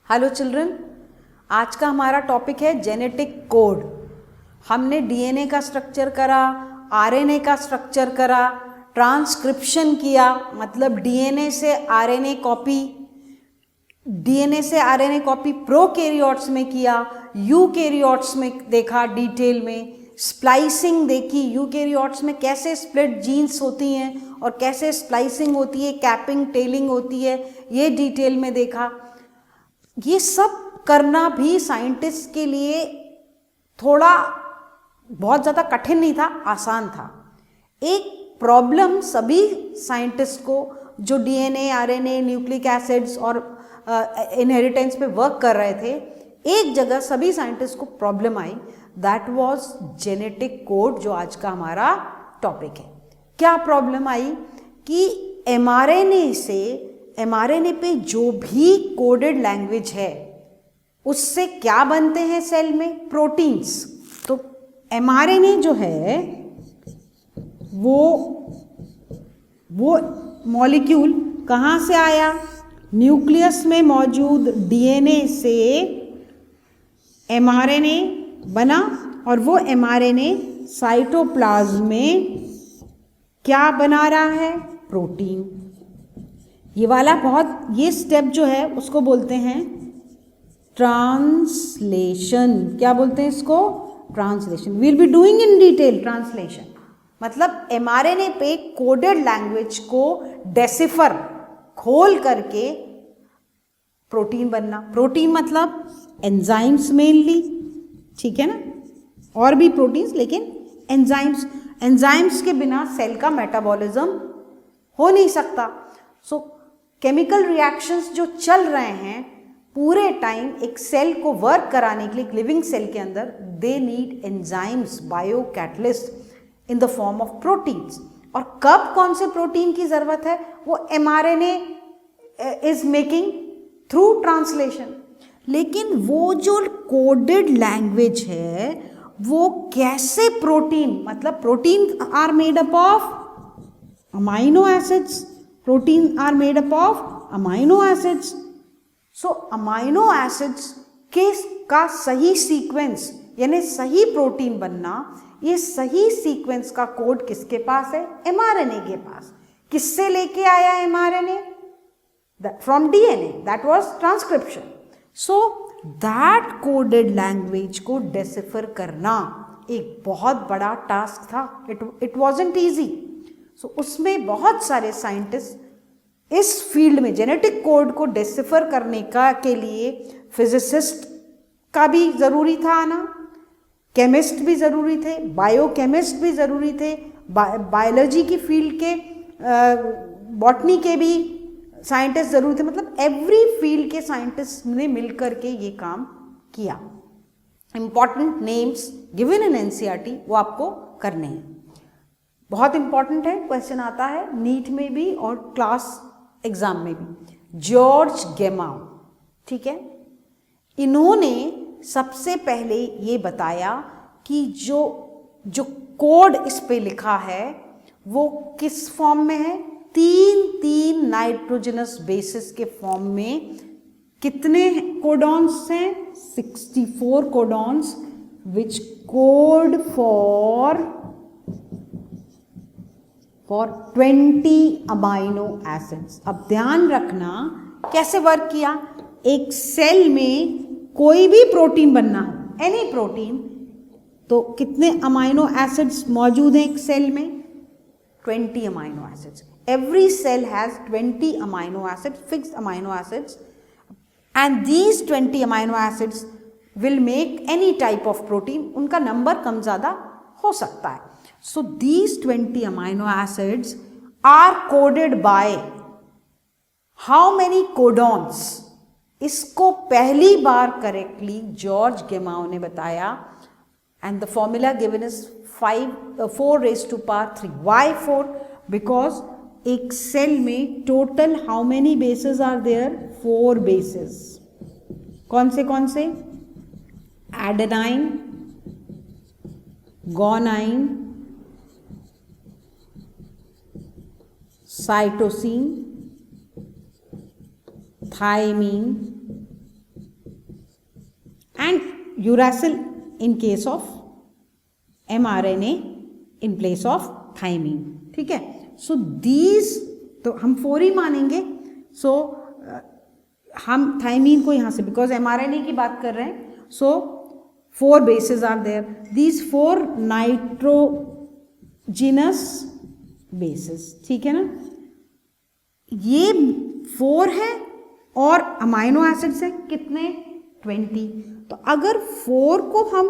Hello children, आज का हमारा टॉपिक है जेनेटिक कोड। हमने डीएनए का स्ट्रक्चर करा, आरएनए का स्ट्रक्चर करा, ट्रांसक्रिप्शन किया, मतलब डीएनए से आरएनए कॉपी प्रोकैरियोट्स में किया, यूकैरियोट्स में देखा डिटेल में, स्प्लाइसिंग देखी, यूकैरियोट्स में कैसे स्प्लिट जीन्स होती हैं और कैसे स्प्लाइसिंग होती है, कैपिंग टेलिंग होती है, ये डिटेल में देखा। ये सब करना भी साइंटिस्ट के लिए थोड़ा बहुत ज़्यादा कठिन नहीं था, आसान था। एक प्रॉब्लम सभी साइंटिस्ट को जो डीएनए, आरएनए, न्यूक्लिक एसिड्स और इनहेरिटेंस पे वर्क कर रहे थे, एक जगह सभी साइंटिस्ट को problem I, that was genetic code, जो आज का हमारा टॉपिक है। क्या प्रॉब्लम आई कि एमआरएनए पे जो भी कोडेड लैंग्वेज है उससे क्या बनते हैं सेल में? प्रोटीन्स। तो एमआरएनए जो है वो मॉलिक्यूल कहाँ से आया? न्यूक्लियस में मौजूद डीएनए से एमआरएनए बना और वो एमआरएनए साइटोप्लाज्म में क्या बना रहा है? प्रोटीन। ये स्टेप जो है उसको बोलते हैं ट्रांसलेशन। क्या बोलते हैं इसको? Translation. We will be doing in detail translation. मतलब एमआरएनए पे कोडेड लैंग्वेज को डेसिफर खोल करके प्रोटीन बनना। प्रोटीन मतलब एंजाइम्स मेनली, ठीक है ना, और भी प्रोटीन्स, लेकिन एंजाइम्स के बिना सेल का मेटाबॉलिज्म हो नहीं सकता। सो केमिकल रिएक्शंस जो चल रहे हैं पूरे टाइम एक सेल को वर्क कराने के लिए, एक लिविंग सेल के अंदर, they need enzymes, bio catalyst in the form of proteins. और कब कौन से प्रोटीन की जरूरत है? वो mRNA is making through translation. लेकिन वो जो कोडेड लैंग्वेज है वो कैसे प्रोटीन, मतलब protein are made up of amino acids, protein are made up of amino acids. So amino acids का सही सीक्वेंस, यानी सही प्रोटीन बनना, ये सही सीक्वेंस का कोड किसके पास है? एमआरएनए के पास। किससे लेके आया mRNA? From DNA, that was transcription. So that coded language को डेसिफर करना एक बहुत बड़ा टास्क था। It wasn't easy. सो उसमें बहुत सारे साइंटिस्ट इस फील्ड में, जेनेटिक कोड को डेसिफर करने के लिए फिजिसिस्ट का भी ज़रूरी था आना, केमिस्ट भी ज़रूरी थे, बायोकेमिस्ट भी ज़रूरी थे, बायोलॉजी की फील्ड के, बॉटनी के भी साइंटिस्ट ज़रूरी थे। मतलब एवरी फील्ड के साइंटिस्ट ने मिलकर के ये काम किया। Important names given in NCERT वो आपको करने हैं। बहुत इंपॉर्टेंट है, क्वेश्चन आता है नीट में भी और क्लास एग्जाम में भी। जॉर्ज गेमाउ, ठीक है, इन्होंने सबसे पहले ये बताया कि जो कोड इस पे लिखा है वो किस फॉर्म में है? तीन नाइट्रोजनस बेसिस के फॉर्म में। कितने कोडॉन्स हैं? 64 codons which code for 20 amino acids. अब ध्यान रखना कैसे वर्क किया। एक सेल में कोई भी प्रोटीन बनना हो, एनी प्रोटीन, तो कितने अमाइनो एसिड्स मौजूद हैं एक सेल में? 20 amino acids. Every cell has 20 amino acids, fixed amino acids, and these 20 amino acids will make any type of protein. उनका नंबर कम ज़्यादा हो सकता है। So these 20 amino acids are coded by how many codons? इसको पहली बार correctly George गेमाउ ने बताया, and the formula given is 4 raised to power 3. Why 4? Because एक सेल में total how many bases are there? 4 bases. कौन से? Adenine, guanine, cytosine, thymine, uracil in case of mRNA in place of thymine, ठीक है। सो these तो हम 4 ही मानेंगे। सो हम थाइमीन को यहाँ से, बिकॉज mRNA की बात कर रहे हैं, सो 4 bases are there, these 4 nitrogenous bases, ठीक है ना। ये 4 है और अमाइनो एसिड्स है कितने, 20। तो अगर 4 को हम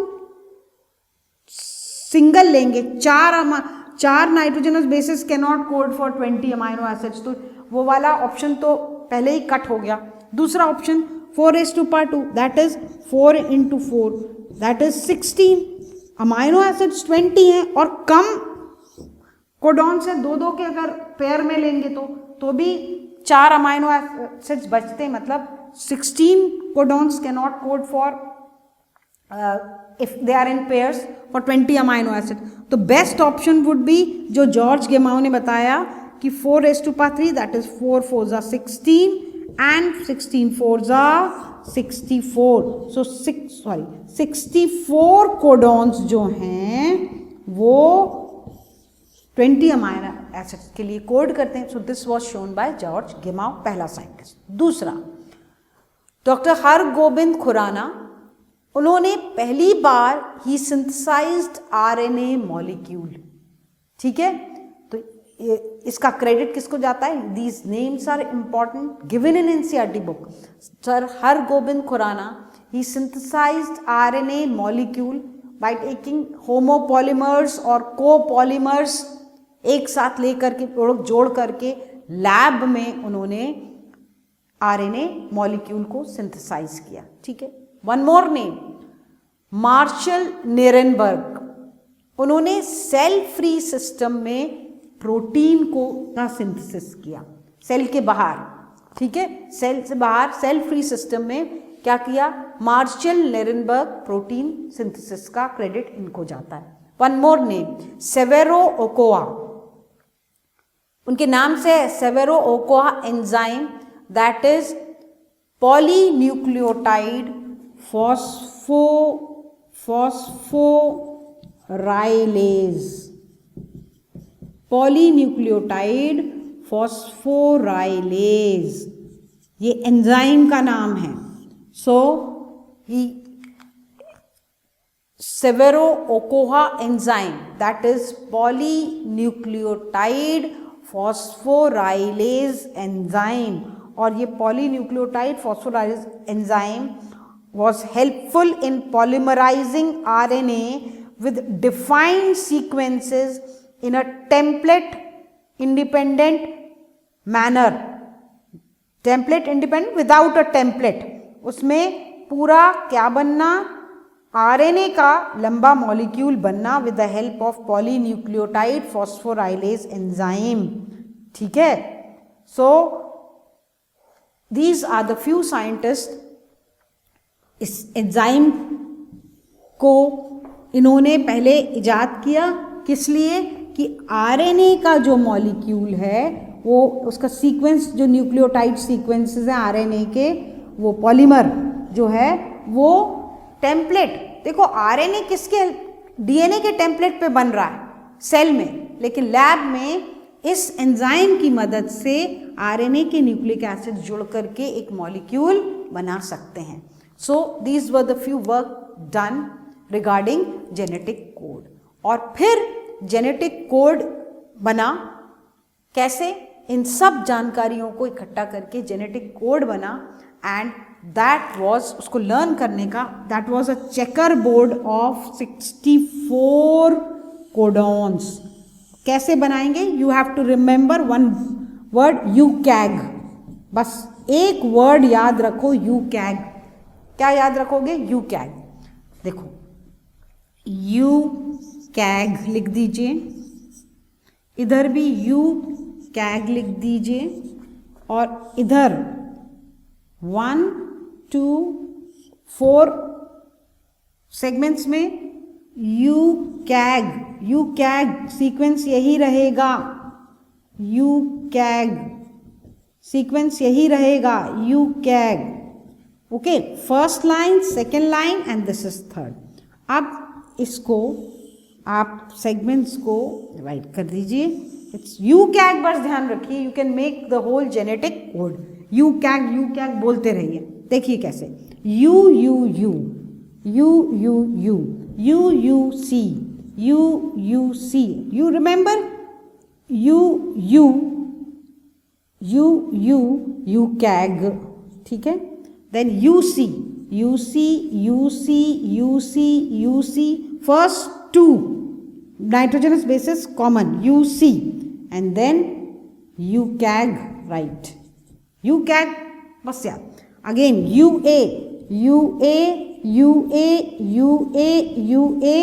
सिंगल लेंगे, 4 nitrogenous bases can not code for 20 amino acids, तो वो वाला ऑप्शन तो पहले ही कट हो गया। दूसरा option 4^2 that is 4 × 4 that is 16। Amino acids 20 हैं और कम कोडॉन से 2-2 के अगर पेयर में लेंगे तो भी 4 अमाइनो एसिड्स बचते हैं, मतलब 16 codons can not code for if they are in pairs for 20 amino acid। तो बेस्ट ऑप्शन वुड बी जो जॉर्ज गेमाउ ने बताया कि 4^3 that is 4 4s are 16 and 16 4s are 64। So 64 codons जो हैं वो 20 अमाइनो एसिड्स के लिए कोड करते हैं। So this was shown by George Gamow, पहला साइंटिस्ट। दूसरा डॉक्टर हरगोबिंद खुराना, उन्होंने पहली बार ही सिंथेसाइज्ड आरएनए मॉलिक्यूल, ठीक है। तो इसका क्रेडिट किसको जाता है, these names are important given in NCERT book. Sir Hargobind Khorana he synthesized RNA molecule by taking homopolymers और कोपॉलीमर्स एक साथ लेकर के जोड़ करके लैब में उन्होंने आरएनए मॉलिक्यूल को सिंथेसाइज किया, ठीक है। One more name, Marshall Nirenberg, उन्होंने सेल फ्री सिस्टम में प्रोटीन का सिंथेसिस किया, सेल के बाहर, ठीक है, सेल से बाहर सेल फ्री सिस्टम में क्या किया, मार्शल निरेनबर्ग प्रोटीन सिंथेसिस का क्रेडिट इनको जाता है। One more name, Severo Ochoa, उनके नाम से Severo Ochoa enzyme that is polynucleotide phosphorylase, polynucleotide phosphorylase, ये एंजाइम का नाम है। So he Severo Ochoa enzyme that is polynucleotide phosphorylase enzyme, और ये polynucleotide phosphorylase enzyme was helpful in polymerizing RNA with defined sequences in a template independent manner, template independent without a template, उसमें पूरा क्या बनना, RNA का लंबा molecule बनना with the help of polynucleotide phosphorylase enzyme, ठीक है। So these are the few scientists, इस एंजाइम को इन्होंने पहले इजाद किया, किस लिए कि आरएनए का जो मॉलिक्यूल है वो उसका सीक्वेंस, जो न्यूक्लियोटाइड सीक्वेंसेस हैं आरएनए के, वो पॉलीमर जो है वो टेम्पलेट, देखो आरएनए किसके, डीएनए के टेम्पलेट पे बन रहा है सेल में, लेकिन लैब में इस एंजाइम की मदद से आरएनए के न्यूक्लिक एसिड जुड़ करके एक मॉलिक्यूल बना सकते हैं। So these were the few work done regarding genetic code। और फिर जेनेटिक कोड बना कैसे, इन सब जानकारियों को इकट्ठा करके जेनेटिक कोड बना, एंड दैट वाज, उसको लर्न करने का, that was a checkerboard of 64 codons. कैसे बनाएंगे, you have to remember one word, UCAG, बस एक वर्ड याद रखो, यूकैग। क्या याद रखोगे, यूकैग, देखो यूकैग लिख दीजिए, इधर भी यूकैग लिख दीजिए, और इधर 1 2 4 सेगमेंट्स में यूकैग, यूकैग सीक्वेंस यही रहेगा, यूकैग सीक्वेंस यही रहेगा, UCAG. Okay, first line, second line and this is third. अब इसको आप सेगमेंट्स को डिवाइड कर दीजिए। इट्स यू कैग, बस ध्यान रखिए, you can make the whole genetic code. U कैग बोलते रहिए। देखिए कैसे, U U U U U U U U C U U C, you remember, U U U U U कैग, ठीक है। Then U C U C U C U C U C, first two nitrogenous bases common, you see, and then you cag, right, you cag, बस याद, again u a u a u a u a u a,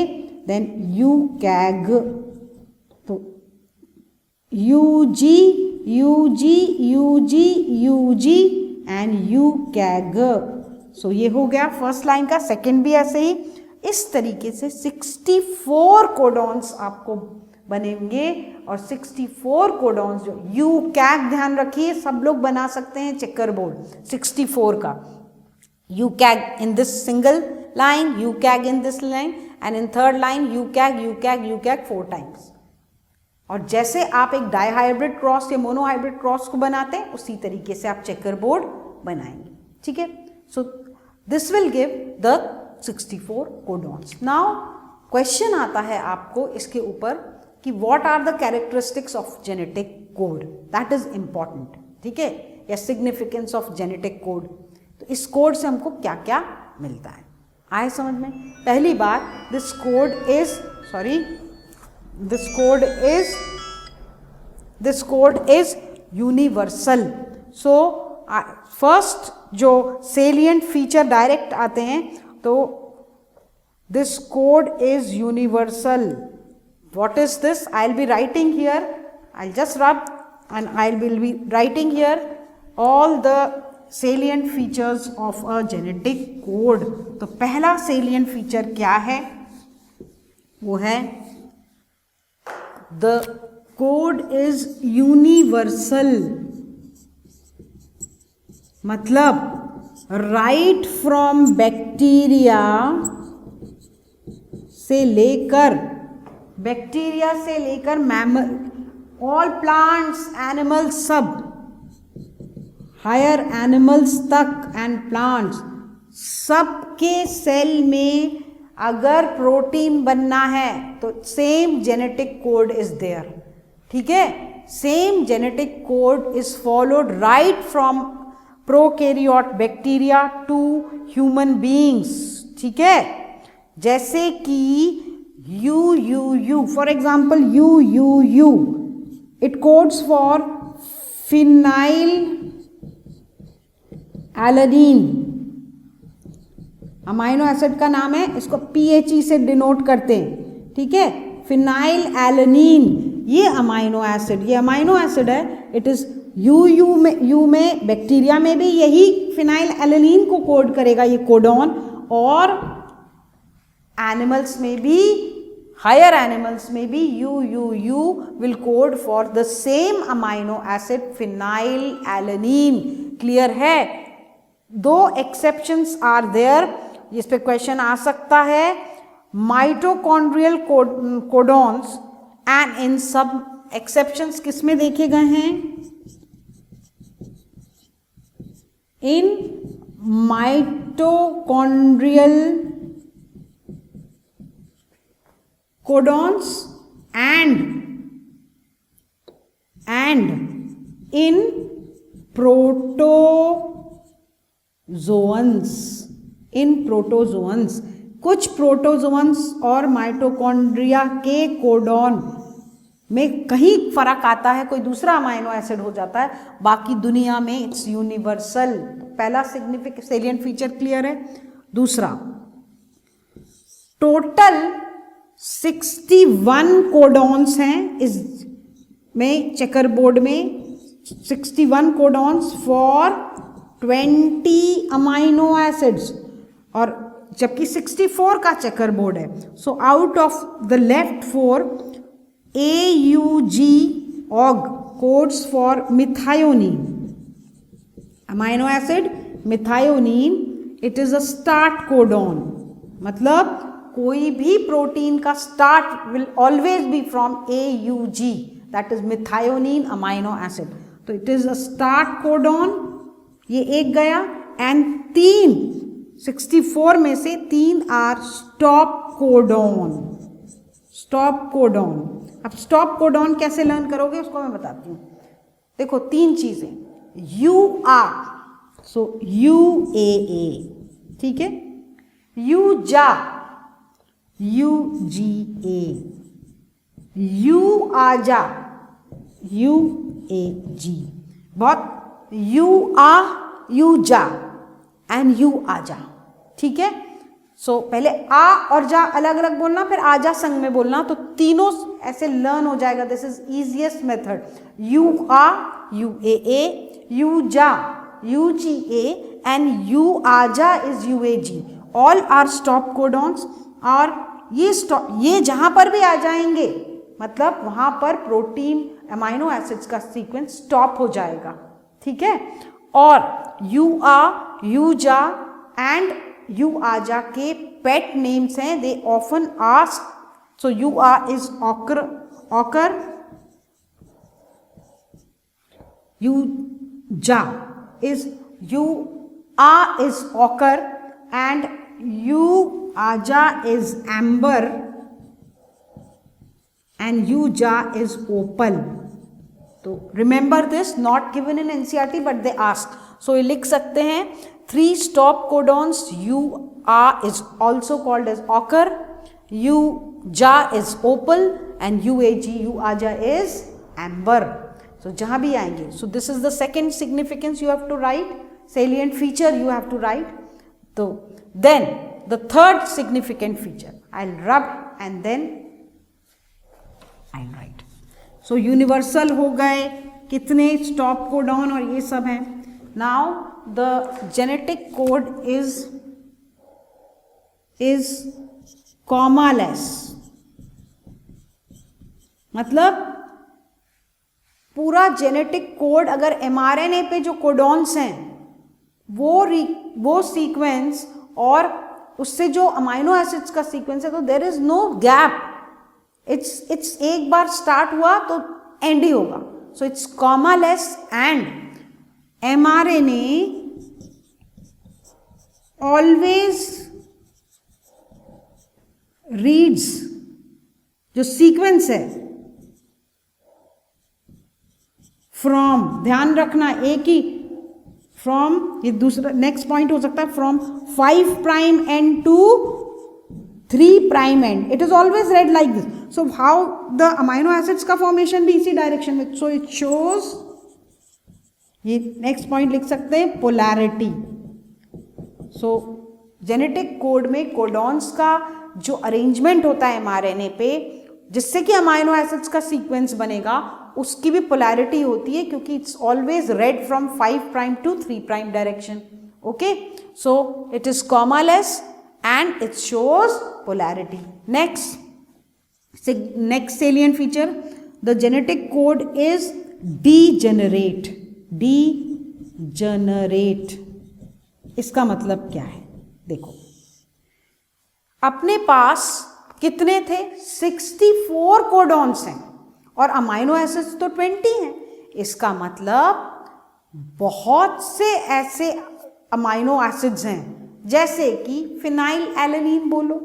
then you cag, तो u g u g u g u g and you cag। सो ये हो गया first line का। Second भी ऐसे ही, इस तरीके से 64 कोडॉन्स आपको बनेंगे, और 64 कोडॉन्स जो यू कैग, ध्यान रखिए सब लोग बना सकते हैं चेकर बोर्ड 64 का। You CAG in this single line, you CAG in this line, and in third line you CAG 4 times. और जैसे आप एक डाइहाइब्रिड क्रॉस या मोनोहाइब्रिड क्रॉस को बनाते हैं, उसी तरीके से आप चेकर बोर्ड बनाएंगे, ठीक है। So this will give the 64 codons. Now question आता है आपको इसके ऊपर कि what are the characteristics of genetic code, that is important, ठीक है, या सिग्निफिकेंस ऑफ जेनेटिक कोड। तो इस कोड से हमको क्या क्या मिलता है, आए समझ में। पहली बात, this code is universal. So first जो सेलिएंट फीचर डायरेक्ट आते हैं, तो this code is universal. What is this? I will be writing here, I just रब and I will be writing here all the salient features of a genetic code। तो पहला salient feature क्या है? वो है the code is universal, मतलब right from bacteria से लेकर मैमल, ऑल प्लांट्स, एनिमल्स, सब हायर एनिमल्स तक एंड प्लांट्स, सबके सेल में अगर प्रोटीन बनना है तो same genetic code is there, ठीक है। Same genetic code is followed right from prokaryote bacteria to human beings, ठीक है। जैसे कि U for example U it codes for phenylalanine, amino acid का नाम है, इसको PHE से डिनोट करते हैं, ठीक है। फिनाइल एलानीन, ये अमाइनो एसिड है, इट इज यू में बैक्टीरिया में भी यही फिनाइल एलानीन को कोड करेगा ये कोडॉन, और एनिमल्स में भी, हायर एनिमल्स में भी you will code for the same amino acid phenyl alanine. Clear है? 2 एक्सेप्शंस आर देयर, जिस पे क्वेश्चन आ सकता है, माइटोकॉन्ड्रियल कोडॉन्स, एंड इन सब एक्सेप्शंस किस में देखे गए हैं? In mitochondrial codons and in protozoans, कुछ प्रोटोजोअन्स और माइटोकॉन्ड्रिया के कोडॉन में कहीं फर्क आता है, कोई दूसरा अमाइनो एसिड हो जाता है, बाकी दुनिया में इट्स यूनिवर्सल। पहला सिग्निफिकेंट सेलिएंट फीचर क्लियर है। दूसरा, टोटल 61 कोडॉन्स हैं इस में, चेकर बोर्ड में 61 कोडॉन्स फॉर 20 अमाइनो एसिड्स, और जबकि 64 का चेकर बोर्ड है। So out of the left 4, AUG OG codes for methionine, amino acid methionine, it is a start codon, मतलब कोई भी प्रोटीन का start will always be from AUG, that is methionine amino acid. तो it is a start codon, ये एक गया, and 64 में से 3 are stop codon. Stop codon, अब स्टॉप कोडॉन कैसे लर्न करोगे उसको मैं बताती हूँ। देखो 3 चीजें, UR, सो UAA, ठीक है, UJA, UGA, UAJA, UAG, बहुत UA, UJA एंड UAJA, ठीक है। सो पहले आ और जा अलग अलग बोलना, फिर आजा संग में बोलना, तो तीनों ऐसे लर्न हो जाएगा। This is easiest method. UA, UAA, UJA, UGA and UAJA is UAG, all are stop codons. और ये जहां पर भी आ जाएंगे मतलब वहां पर प्रोटीन अमाइनो एसिड्स का सीक्वेंस स्टॉप हो जाएगा, ठीक है। और UA, UJA एंड UAJA के पेट नेम्स हैं, they often ask, so UA is occur, UJA is UA is ochre and UAJA is amber and UJA is opal. तो remember this, not given in NCERT but they ask. So ये लिख सकते हैं 3 stop codons, UA is also called as ochre, UJA is opal and UAJA is amber. So जहाँ भी आएंगे, so this is the second significance you have to write, salient feature you have to write. So then the third significant feature, I'll rub and then I'll write. So universal हो गए, कितने stop codon और ये सब हैं. Now the genetic code is comma-less, मतलब पूरा genetic code अगर mRNA पे जो कोडॉन्स हैं वो सीक्वेंस और उससे जो अमाइनो एसिड्स का सीक्वेंस है, तो there is no gap. It's एक बार स्टार्ट हुआ तो एंड ही होगा. So it's commaless and mRNA always reads जो सीक्वेंस है फ्रॉम, ध्यान रखना एक ही फ्रॉम, ये दूसरा नेक्स्ट पॉइंट हो सकता है, from 5 prime end to 3 prime end. It is always read like this. So how the amino acids का फॉर्मेशन भी इसी डायरेक्शन में. सो इट शोज, ये नेक्स्ट पॉइंट लिख सकते हैं, पोलैरिटी. सो जेनेटिक कोड में कोडॉन्स का जो अरेंजमेंट होता है mRNA पे जिससे कि अमाइनो एसिड्स का सीक्वेंस बनेगा, उसकी भी पोलैरिटी होती है क्योंकि it's always read from 5 prime to 3 prime direction. Okay, so it is commaless and it shows polarity. Next salient feature, the genetic code is degenerate. इसका मतलब क्या है? देखो, अपने पास कितने थे? 64 कोडॉन्स हैं और अमाइनो एसिड्स तो 20 हैं. इसका मतलब बहुत से ऐसे अमाइनो एसिड्स हैं जैसे कि फिनाइल एलेनिन बोलो,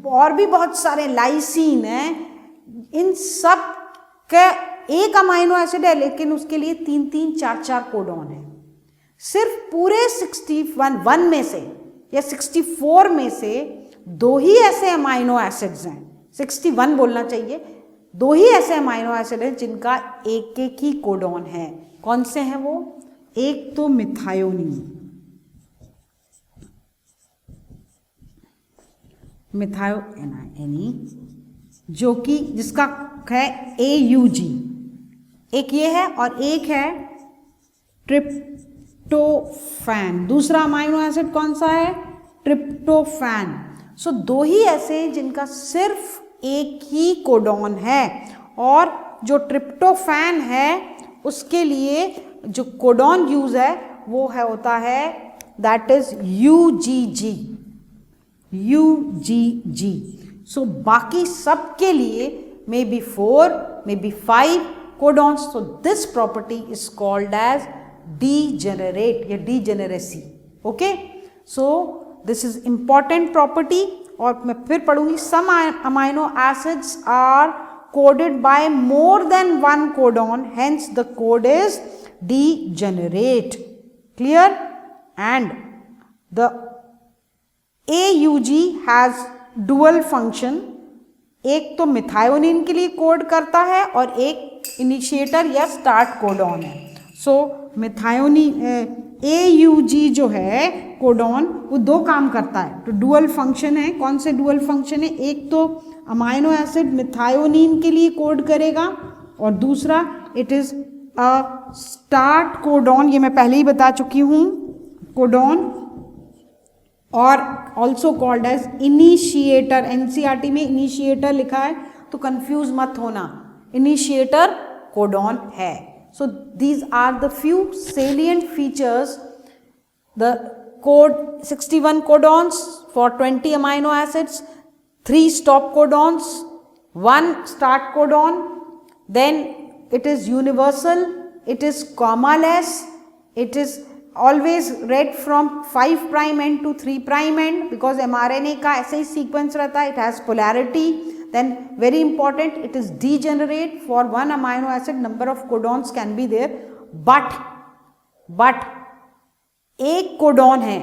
और भी बहुत सारे, लाइसिन है, इन सब का एक अमाइनो एसिड है लेकिन उसके लिए 3-3, 4-4 कोडॉन है. सिर्फ पूरे 61 में से या 64 में से 2 ही ऐसे अमाइनो एसिड्स हैं, 61 बोलना चाहिए, 2 ही ऐसे अमाइनो एसिड हैं जिनका एक ही कोडॉन है. कौन से हैं वो? एक तो मिथायोनिन, जो कि जिसका है AUG, एक ये है, और एक है ट्रिप्टोफैन. दूसरा अमाइनो एसिड कौन सा है? ट्रिप्टोफैन. सो 2 ही ऐसे जिनका सिर्फ एक ही कोडॉन है, और जो ट्रिप्टोफैन है उसके लिए जो कोडॉन यूज है वो है होता है that is UGG. UGG. So बाकी सब के लिए maybe 4, maybe 5 codons. So this property is called as degenerate या degeneracy. Okay? So this is important property. और मैं फिर पढ़ूंगी, some amino acids are coded by more than one codon, hence the code is degenerate. Clear? And the AUG has dual function. एक तो methionine के लिए code करता है और एक इनिशिएटर या स्टार्ट कोडॉन है. सो मिथायोनिन AUG जो है कोडॉन, वो दो काम करता है. तो डुअल फंक्शन है. कौन से डुअल फंक्शन है? एक तो अमाइनो एसिड मिथायोनिन के लिए कोड करेगा और दूसरा it is a start codon. ये मैं पहले ही बता चुकी हूँ. कोडॉन और also called as initiator. NCERT में इनिशिएटर लिखा है तो कंफ्यूज मत होना, इनिशिएटर कोडॉन है. So these are the few salient features. The code 61 codons for 20 amino acids, 3 stop codons, 1 start codon. Then it is universal, it is commaless, it is always read from 5 prime end to 3 prime end because mRNA का ऐसे ही sequence रहता है. It has polarity. Then very important, it is degenerate. For one amino acid number of codons can be there, but एक codon है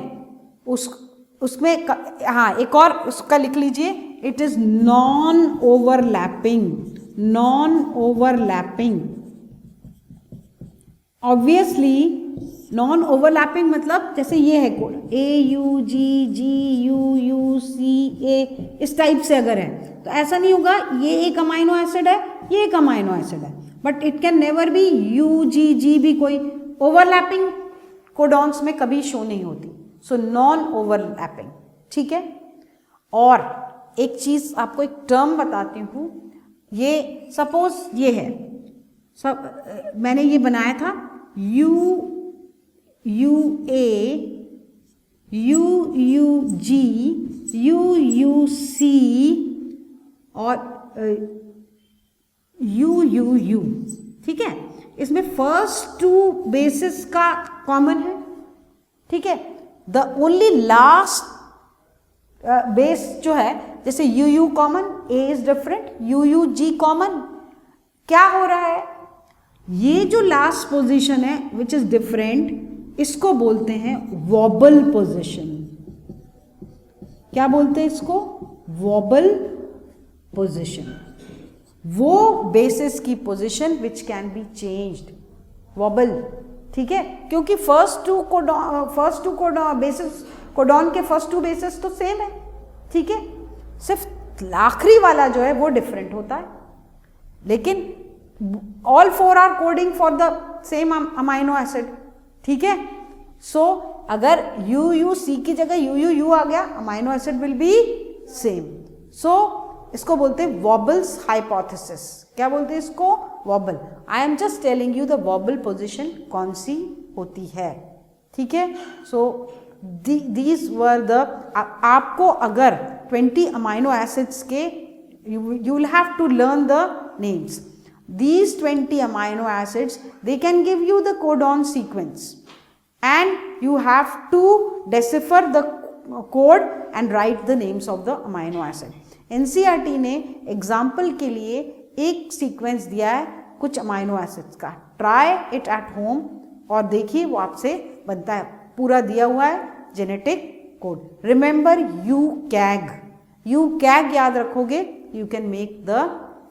उसमें हाँ एक और उसका लिख लीजिए. It is non overlapping. Non overlapping obviously non overlapping मतलब जैसे ये है कोड AUGGUUCA इस टाइप से अगर है तो ऐसा नहीं होगा ये एक अमाइनो एसिड है ये एक अमाइनो एसिड है, but it can never be UGG भी कोई ओवरलैपिंग कोडॉन्स में कभी शो नहीं होती. So non overlapping. ठीक है. और एक चीज आपको एक टर्म बताती हूँ. ये सपोज ये है सब मैंने ये बनाया था UUA UUG UUC और UUU. ठीक है. इसमें फर्स्ट 2 बेसिस का कॉमन है. ठीक है. द ओनली लास्ट बेस जो है जैसे UU common, A is different, UUG common. क्या हो रहा है? ये जो लास्ट पोजीशन है विच इज डिफरेंट, इसको बोलते हैं वॉबल पोजीशन. क्या बोलते हैं इसको? Vowel position. वो बेसिस की position which can be changed. Vowel. ठीक है. क्योंकि फर्स्ट टू बेसिस कोडॉन के फर्स्ट 2 बेसिस तो सेम है. ठीक है. सिर्फ आखिरी वाला जो है वो डिफरेंट होता है, लेकिन all 4 are coding for the same amino acid. ठीक है. सो अगर UUC की जगह UUU आ गया, amino acid will be same. So इसको बोलते हैं वॉबल्स हाइपोथेसिस. क्या बोलते हैं इसको? Wobble. I am just telling you the wobble position कौन सी होती है. ठीक है. सो दीज वर द आपको अगर 20 अमाइनो एसिड्स के you will have to learn the names. These 20 amino acids, they can give you the codon sequence and you have to decipher the code and write the names of the amino acid. NCERT ने example के लिए एक sequence दिया है कुछ amino acids का. Try it at home और देखिए वो आपसे बनता है. पूरा दिया हुआ है जेनेटिक कोड. रिमेंबर UCAG याद रखोगे, you can make the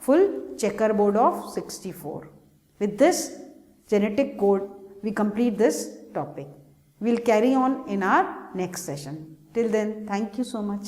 full checkerboard of 64. With this genetic code, we complete this topic. We'll carry on in our next session. Till then, thank you so much.